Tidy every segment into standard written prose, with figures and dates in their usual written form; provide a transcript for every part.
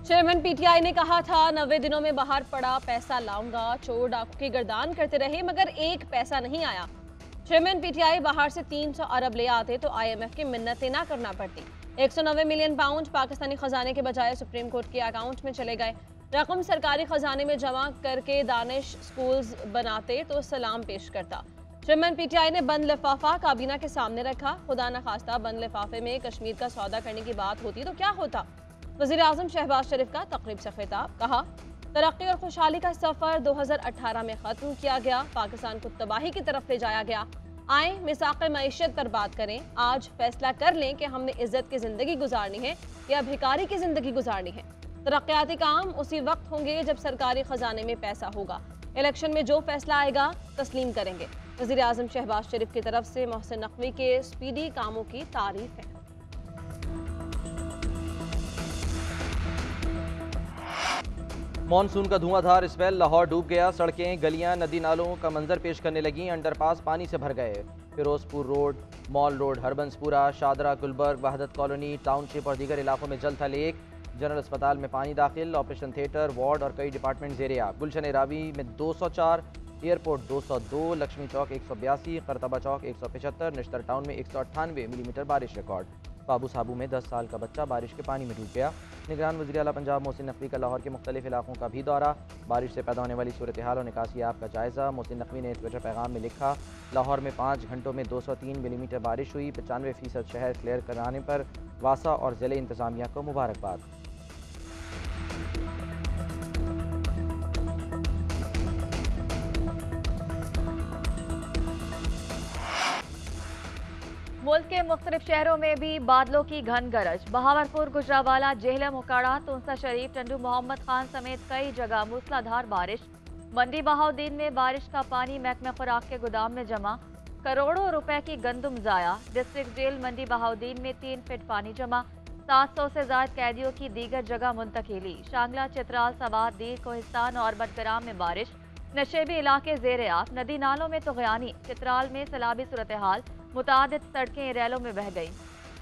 Chairman PTI ने कहा था 90 दिनों में बाहर पड़ा पैसा लाऊंगा। चोर डाकू की गर्दान करते रहे मगर एक पैसा नहीं आया। चेयरमैन पीटीआई बाहर से 300 अरब ले आते तो आईएमएफ की मिन्नतें ना करना पड़ती। 190 मिलियन पाउंड पाकिस्तानी खजाने के बजाय सुप्रीम कोर्ट के अकाउंट में चले गए। रकम सरकारी खजाने में जमा करके दानिश स्कूल्स बनाते तो सलाम पेश करता। चेयरमैन पीटीआई ने बंद लिफाफा काबीना के सामने रखा। खुदा न खास्ता बंद लिफाफे में कश्मीर का सौदा करने की बात होती तो क्या होता। वज़ीर आज़म शहबाज शरीफ का तकरीब से खिताब। कहा, तरक्की और खुशहाली का सफर 2018 में खत्म किया गया, पाकिस्तान को तबाही की तरफ ले जाया गया। आए मिसाक़े मईशत पर बात करें। आज फैसला कर लें कि हमने इज्जत की जिंदगी गुजारनी है या भिखारी की जिंदगी गुजारनी है। तरक्याती काम उसी वक्त होंगे जब सरकारी खजाने में पैसा होगा। इलेक्शन में जो फैसला आएगा तस्लीम करेंगे। वज़ीर आज़म शहबाज शरीफ की तरफ से मोहसिन नकवी के स्पीडी कामों की तारीफ है। मॉनसून का धुआंधार स्पेल, लाहौर डूब गया। सड़कें, गलियां, नदी नालों का मंजर पेश करने लगी। अंडरपास पानी से भर गए। Ferozepur road, mall road, Harbanspura, Shahdara, Gulberg, Wahdat colony, township और दीगर इलाकों में जल था लेक। जनरल अस्पताल में पानी दाखिल। ऑपरेशन थिएटर, वार्ड और कई डिपार्टमेंट ज़ेरे आब। गुलशन रावी में 204, एयरपोर्ट 202, लक्ष्मी चौक 182, करतबा चौक 175, निश्तर टाउन में 198 मिलीमीटर बारिश रिकॉर्ड। बाबू साबू में 10 साल का बच्चा बारिश के पानी में डूब गया। निगरान वज़ीर आला पंजाब मोहसिन नकवी का लाहौर के मुख्तलिफ इलाकों का भी दौरा। बारिश से पैदा होने वाली सूरत हाल और निकासी आप का जायज़ा। मोहसिन नकवी ने ट्विटर पैगाम में लिखा, लाहौर में 5 घंटों में 203 मिलीमीटर बारिश हुई। 95% शहर क्लियर कराने पर वासा और ज़िले इंतज़ामिया को मुबारकबाद। मुल्क के मुख्तलिफ शहरों में भी बादलों की घन गरज। बहावलपुर, गुजरावाला, जेहलम, उकाड़ा, तुंसा शरीफ, टंडू मोहम्मद खान समेत कई जगह मूसलाधार बारिश। मंडी बहाउद्दीन में बारिश का पानी महकमा खुराक के गोदाम में जमा। करोड़ों रुपए की गंदुम ज़ाया। डिस्ट्रिक्ट जेल मंडी बहाउद्दीन में 3 फीट पानी जमा। 700 से ज्यादा कैदियों की दीगर जगह मुंतकिली। शांगला, चित्राल, सवात, दीर, कोहिस्तान और बटग्राम में बारिश। नशेबी इलाके ज़ेरे आब। नदी नालों में तुग़यानी। चित्राल में सैलाबी सूरत हाल। मुतादिद सड़कें रैलों में बह गईं।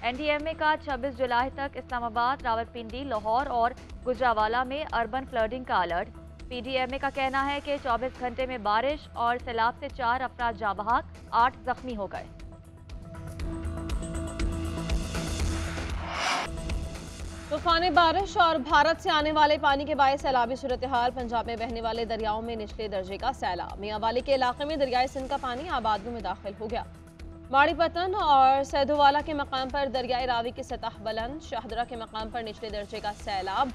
एनडीएमए का 26 जुलाई तक इस्लामाबाद, रावलपिंडी, लाहौर और गुजरावाला में अर्बन फ्लडिंग का अलर्ट। पीडीएमए का कहना है कि 24 घंटे में बारिश और सैलाब से 4 अफराद जाँ बहक, 8 जख्मी हो गए। तूफानी बारिश और भारत से आने वाले पानी के बायस सैलाबी सूरत हाल। पंजाब में बहने वाले दरियाओं में निचले दर्जे का सैलाब। मियांवाली के इलाके में दरियाए सिंध का पानी आबादियों में दाखिल हो गया। माड़ी पतन और सैदोवाला के मकाम पर दरियाए रावी की सतह बुलंद। शाहदरा के मकाम पर निचले दर्जे का सैलाब।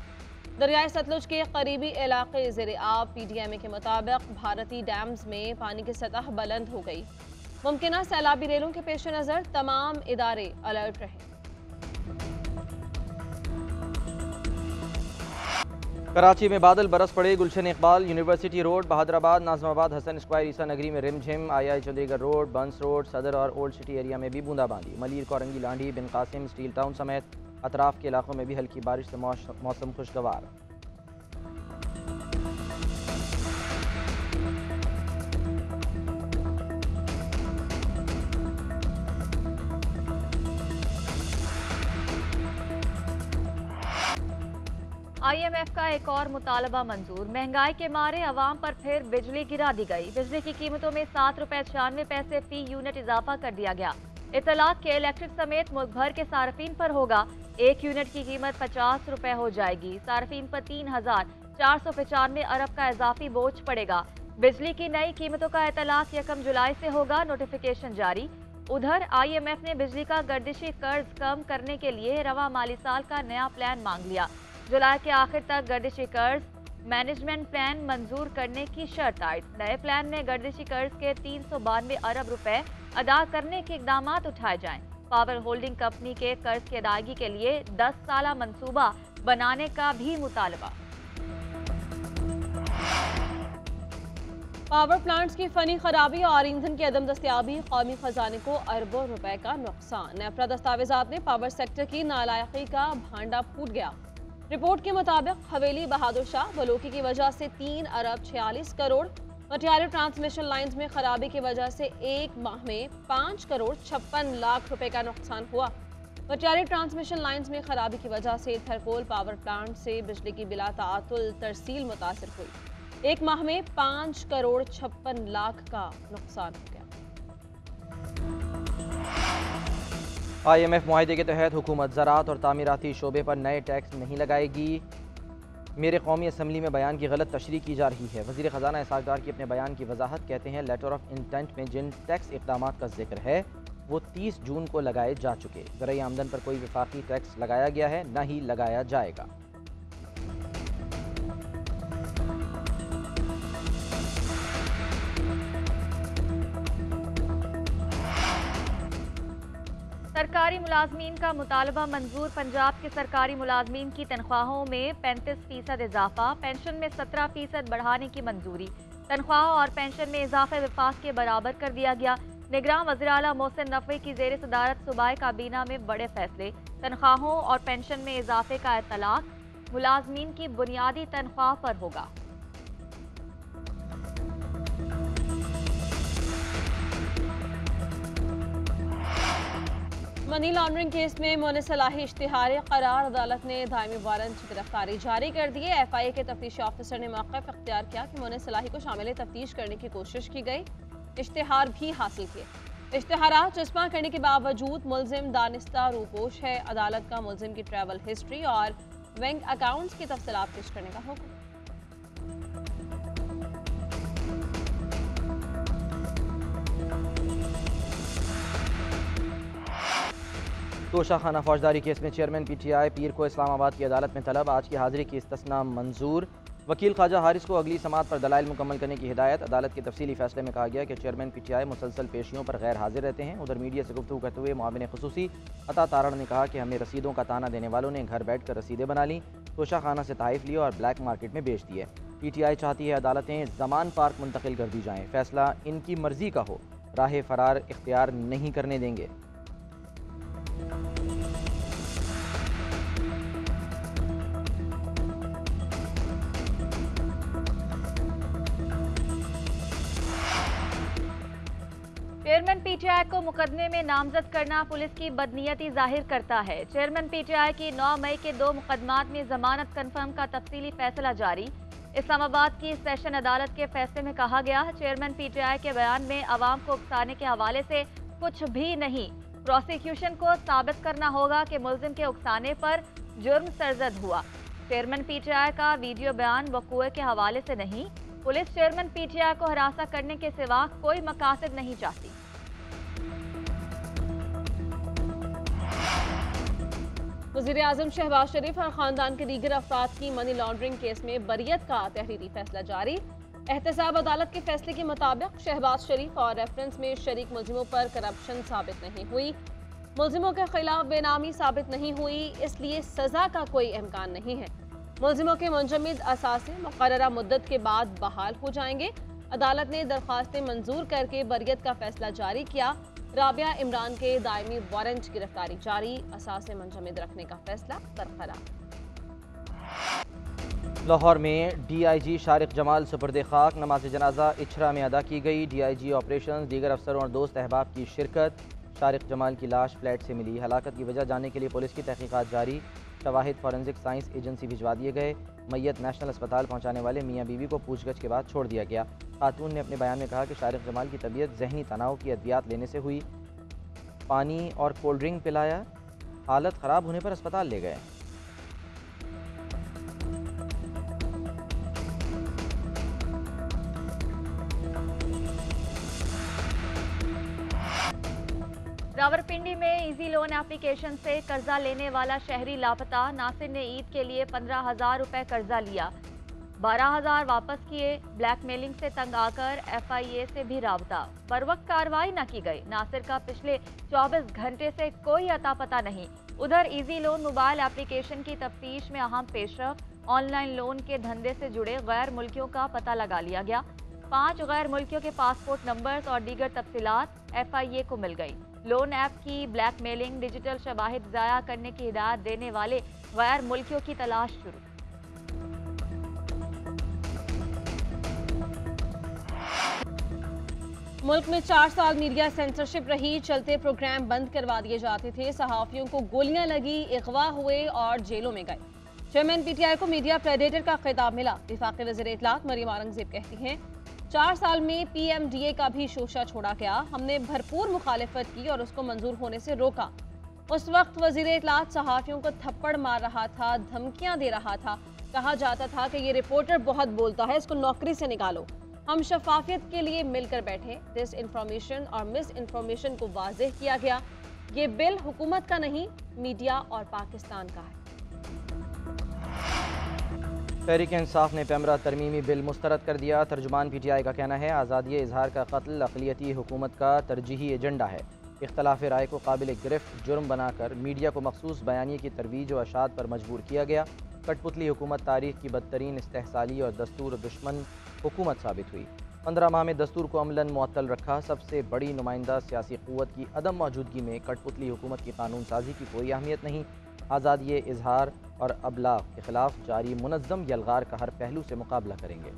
दरियाए सतलुज के करीबी इलाके ज़ेरे आब। पीडीएमए के मुताबिक भारतीय डैम्स में पानी की सतह बुलंद हो गई। मुमकिन सैलाबी रेलों के पेश नज़र तमाम इदारे अलर्ट रहे। कराची में बादल बरस पड़े। Gulshan Iqbal university road, Bahadurabad, Nazimabad, Hasan square, Isa Nagri में रिमझिम। I Chundrigar road, Bans road, Saddar और ओल्ड सिटी एरिया में भी बूंदाबांदी। मलिर, कोरंगी, लांडी, बिन कासिम, स्टील टाउन समेत अतराफ के इलाकों में भी हल्की बारिश से मौसम खुशगवार। आईएमएफ का एक और मुतालबा मंजूर। महंगाई के मारे अवाम पर फिर बिजली गिरा दी गई। बिजली की कीमतों में 7 रुपए 96 पैसे फी यूनिट इजाफा कर दिया गया। इतलाक के इलेक्ट्रिक समेत मुल्क भर के सार्फिन पर होगा। 1 यूनिट की कीमत 50 रुपए हो जाएगी। सार्फिन पर 3,495 अरब का इजाफी बोझ पड़ेगा। बिजली की नई कीमतों का इतलाक 1 जुलाई से होगा। नोटिफिकेशन जारी। उधर आईएमएफ ने बिजली का गर्दिशी कर्ज कम करने के लिए रवा माली साल का नया प्लान मांग लिया। जुलाई के आखिर तक गर्दिशी कर्ज मैनेजमेंट प्लान मंजूर करने की शर्त आयद। नए प्लान में गर्दिशी कर्ज के 392 अरब रुपए अदा करने के इकदाम उठाए जाएं। पावर होल्डिंग कंपनी के कर्ज की अदायगी के लिए 10 साला मंसूबा बनाने का भी मुतालबा। पावर प्लांट्स की फनी खराबी और ईंधन की अदम दस्तियाबी, कौमी खजाने को अरबों रुपए का नुकसान। नेफ्रा दस्तावेजात में पावर सेक्टर की नालायकी का भांडा फूट गया। रिपोर्ट के मुताबिक हवेली, बहादुर शाह, बलोकी की वजह से 3 अरब 46 करोड़, मटियाला ट्रांसमिशन लाइंस में खराबी की वजह से एक माह में 5 करोड़ 56 लाख रुपए का नुकसान हुआ। पटियाला ट्रांसमिशन लाइंस में खराबी की वजह से थरकोल पावर प्लांट से बिजली की बिला तातुल तरसील मुतासर हुई। एक माह में 5 करोड़ 56 लाख का नुकसान हो गया। IMF मुआहदे के तहत हुकूमत ज़राअत और तामीराती शोबे पर नए टैक्स नहीं लगाएगी। मेरे कौमी असम्बली में बयान की गलत तशरीह की जा रही है। वज़ीर ख़जाना इसहाक़ डार की अपने बयान की वजाहत कहते हैं, लेटर ऑफ इंटेंट में जिन टैक्स इक़दाम का जिक्र है वो 30 जून को लगाए जा चुके। ज़राई आमदन पर कोई वफाकी टैक्स लगाया गया है, न ही लगाया जाएगा। सरकारी मुलाजमीन का मुतालबा मंजूर। पंजाब के सरकारी मुलाजमीन की तनख्वाहों में 35% इजाफा, पेंशन में 17% बढ़ाने की मंजूरी। तनख्वाह और पेंशन में इजाफे विफाक के बराबर कर दिया गया। निगरान वज़ीर आला मोहसिन नकवी की ज़ेर सदारत सूबाई काबीना में बड़े फैसले। तनख्वाहों और पेंशन में इजाफे का इतलाक मुलाजमीन की बुनियादी तनख्वाह पर होगा। मनी लॉन्ड्रिंग केस में मोनिसलाही इश्तिहार करार अदालत ने दायमी वारंट गिरफ्तारी जारी कर दी है। FIA के तफ्तीशी ऑफिसर ने मौक़िफ़ इख्तियार किया कि मोनिसलाही को शामिल तफ्तीश करने की कोशिश की गई। इश्तिहार भी हासिल किए। इश्तिहारात जस्मा करने के बावजूद मुलजिम दानिस्ता रूपोश है। अदालत का मुलजिम की ट्रैवल हिस्ट्री और बैंक अकाउंट्स की तफसीलात पेश करने का हुक्म। तोशाखाना फौजदारी केस में चेयरमैन PTI पीर को इस्लामाबाद की अदालत में तलब। आज की हाजिरी की इस्तिस्ना मंजूर। वकील ख्वाजा हारिस को अगली समात पर दलाइल मुकम्मल करने की हिदायत। अदालत के तफसीली फैसले में कहा गया कि चेयरमैन PTI मुसलसल पेशियों पर गैर हाजिर रहते हैं। उधर मीडिया से गुफ्तगू करते हुए मुआविन खुसूसी अता तारण ने कहा कि हमें रसीदों का ताना देने वालों ने घर बैठ कर रसीदें बना लीं, तोशाखाना से तहफ़ लिए और ब्लैक मार्केट में बेच दिए। PTI चाहती है अदालतें ज़मान पार्क मुंतकिल कर दी जाएँ, फैसला इनकी मर्जी का हो, राह फरार इख्तियार नहीं करने देंगे। चेयरमैन PTI को मुकदमे में नामजद करना पुलिस की बदनीयती जाहिर करता है। चेयरमैन PTI की 9 मई के 2 मुकदमात में जमानत कन्फर्म का तफसीली फैसला जारी। इस्लामाबाद की सेशन अदालत के फैसले में कहा गया, चेयरमैन PTI के बयान में अवाम को उकसाने के हवाले से कुछ भी नहीं। प्रोसिक्यूशन को साबित करना होगा कि मुलजिम के उकसाने पर जुर्म सरजद हुआ। चेयरमैन PTI का वीडियो बयान वकूए के हवाले से नहीं। पुलिस चेयरमैन PTI को हरासा करने के सिवा कोई मकासद नहीं चाहती। वज़ीर आज़म शहबाज शरीफ और ख़ानदान के दीगर अफराद की मनी लॉन्ड्रिंग केस में बरियत का तहरीरी फैसला जारी। एहतसाब अदालत के फैसले के मुताबिक शहबाज शरीफ और रेफरेंस में शरीक मुलजिमों पर करप्शन साबित नहीं हुई। मुलजिमों के खिलाफ बेनामी साबित नहीं हुई, इसलिए सजा का कोई इम्कान नहीं है। मुलजिमों के मुंजमद असासे मुकर्ररा मुद्दत के बाद बहाल हो जाएंगे। अदालत ने दरख्वास्तें मंजूर करके बरियत का फैसला जारी किया। राबिया इमरान के दायमी वारंट गिरफ्तारी जारी, असासे मुंजमद रखने का फैसला बरकरार। लाहौर में DIG शारिक जमाल सुपुर्द खाक। नमाज जनाजा इछरा में अदा की गई। DIG ऑपरेशन, दीगर अफसरों और दोस्त अहबाब की शिरकत। शारिक जमाल की लाश फ्लैट से मिली। हलाकत की वजह जानने के लिए पुलिस की तहकीकात जारी। शवाहिद फॉरेंसिक साइंस एजेंसी भिजवा दिए गए। मैयत नेशनल अस्पताल पहुंचाने वाले मियाँ बीवी को पूछगछ के बाद छोड़ दिया गया। खातून ने अपने बयान में कहा कि शारिक जमाल की तबीयत जहनी तनाव की अद्वियात लेने से हुई। पानी और कोल्ड ड्रिंक पिलाया, हालत ख़राब होने पर अस्पताल ले गए। रावलपिंडी में इजी लोन एप्लीकेशन से कर्जा लेने वाला शहरी लापता। नासिर ने ईद के लिए 15,000 रुपए कर्जा लिया, 12,000 वापस किए। ब्लैकमेलिंग से तंग आकर FIA से भी राबता, पर वक्त कार्रवाई न की गई। नासिर का पिछले 24 घंटे से कोई अता पता नहीं। उधर इजी लोन मोबाइल एप्लीकेशन की तफ्तीश में अहम पेशरफ। ऑनलाइन लोन के धंधे से जुड़े गैर मुल्कियों का पता लगा लिया गया। 5 गैर मुल्कियों के पासपोर्ट नंबर्स और दीगर तफसीलात FIA को मिल गई। लोन ऐप की ब्लैकमेलिंग, डिजिटल शवाहिद ज़ाया करने की हिदायत देने वाले गैर मुल्कियों की तलाश शुरू। मुल्क में 4 साल मीडिया सेंसरशिप रही, चलते प्रोग्राम बंद करवा दिए जाते थे, सहाफियों को गोलियां लगी, अगवा हुए और जेलों में गए। चेयरमैन पीटीआई को मीडिया प्रेडेटर का खिताब मिला। वफाकी वज़ीर इत्तलात मरियम औरंगज़ेब कहती हैं, 4 साल में PMDA का भी शोशा छोड़ा गया, हमने भरपूर मुखालिफत की और उसको मंजूर होने से रोका। उस वक्त वज़ीर इत्तलात सहाफियों को थप्पड़ मार रहा था, धमकियां दे रहा था, कहा जाता था कि ये रिपोर्टर बहुत बोलता है, इसको नौकरी से निकालो। हम शफाफियत के लिए मिलकर बैठे, डिस इन्फॉर्मेशन और मिस इन्फॉर्मेशन को वाज़ेह किया गया। ये बिल हुकूमत का नहीं, मीडिया और पाकिस्तान का है। तहरीक इंसाफ ने पैमरा तरमीमी बिल मुस्तरद कर दिया। तर्जुमान PTI का कहना है, आज़ादी इजहार का कत्ल अक़लियती हुकूमत का तरजीही एजेंडा है। इख्तलाफ राय को काबिल गिरफ्त जुर्म बनाकर मीडिया को मखसूस बयानी की तरवीज व अशात पर मजबूर किया गया। कठपुतली हुकूमत तारीख की बदतरीन इस्तेहसाली और दस्तूर दुश्मन हुकूमत साबित हुई। 15 माह में दस्तूर को अमलन मुअत्तल रखा। सबसे बड़ी नुमाइंदा सियासी क़ुव्वत की अदम मौजूदगी में कठपुतली हुकूमत की कानून साजी की कोई अहमियत नहीं। आज़ादी इजहार और अबलाग के खिलाफ जारी मुनज़्ज़म यलगार का हर पहलू से मुकाबला करेंगे।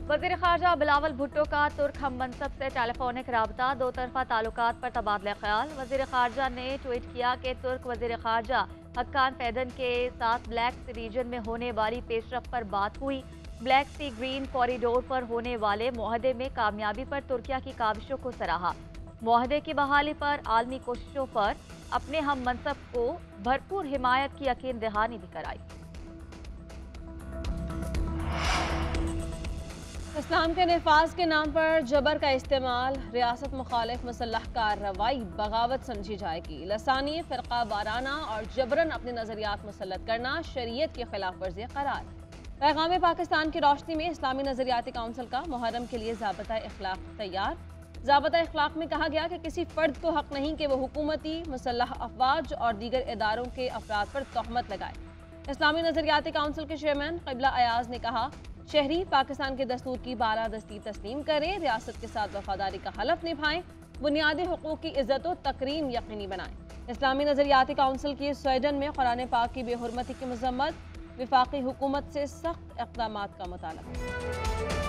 वज़ीर ख़ारजा बिलावल भुट्टो का तुर्क हम मनसब से टेलीफोनिक राबता, दो तरफा ताल्लुकात पर तबादला ख्याल। वज़ीर ख़ारजा ने ट्वीट किया कि तुर्क वज़ीर ख़ारजा हक्कान फैदन के साथ ब्लैक सी रीजन में होने वाली पेशरफ पर बात हुई। ब्लैक सी ग्रीन कॉरिडोर पर होने वाले मुआहदे में कामयाबी पर तुर्किया की काविशों को सराहा। मुआहदे की बहाली पर आलमी कोशिशों पर अपने हम मनसब को भरपूर हिमायत की यकीन दहानी भी कराई। इस्लाम के नफाज के नाम पर जबर का इस्तेमाल, रियासत मुखालिफ मुसल्लह कार्रवाई बगावत समझी जाएगी। लसानी, फ़िरका वाराना और जबरन अपने नज़रियात मुसल्लत करना शरीयत की खिलाफ वर्जी करार। पैगाम पाकिस्तान की रोशनी में इस्लामी नज़रियाती काउंसिल का मुहर्रम के लिए ज़ाबता इखलाक तैयार। ज़ाबता इखलाक में कहा गया कि किसी फ़र्द को हक नहीं कि वह हुकूमती, मुसल्लह अफवाज और दीगर इदारों के अफराद पर तोहमत लगाए। इस्लामी नज़रियाती काउंसिल के चेयरमैन क़िबला अयाज ने कहा, शहरी पाकिस्तान के दस्तूर की बालादस्ती तस्लीम करें, रियासत के साथ वफादारी का हलफ निभाएं, बुनियादी हुकूक की इज्जत व तकरीम यकीनी बनाएं। इस्लामी नज़रियाती काउंसिल की स्वीडन में कुरान पाक की बेहुरमती की मजम्मत, वफाकी हुकूमत से सख्त इक़दामात का मुतालबा।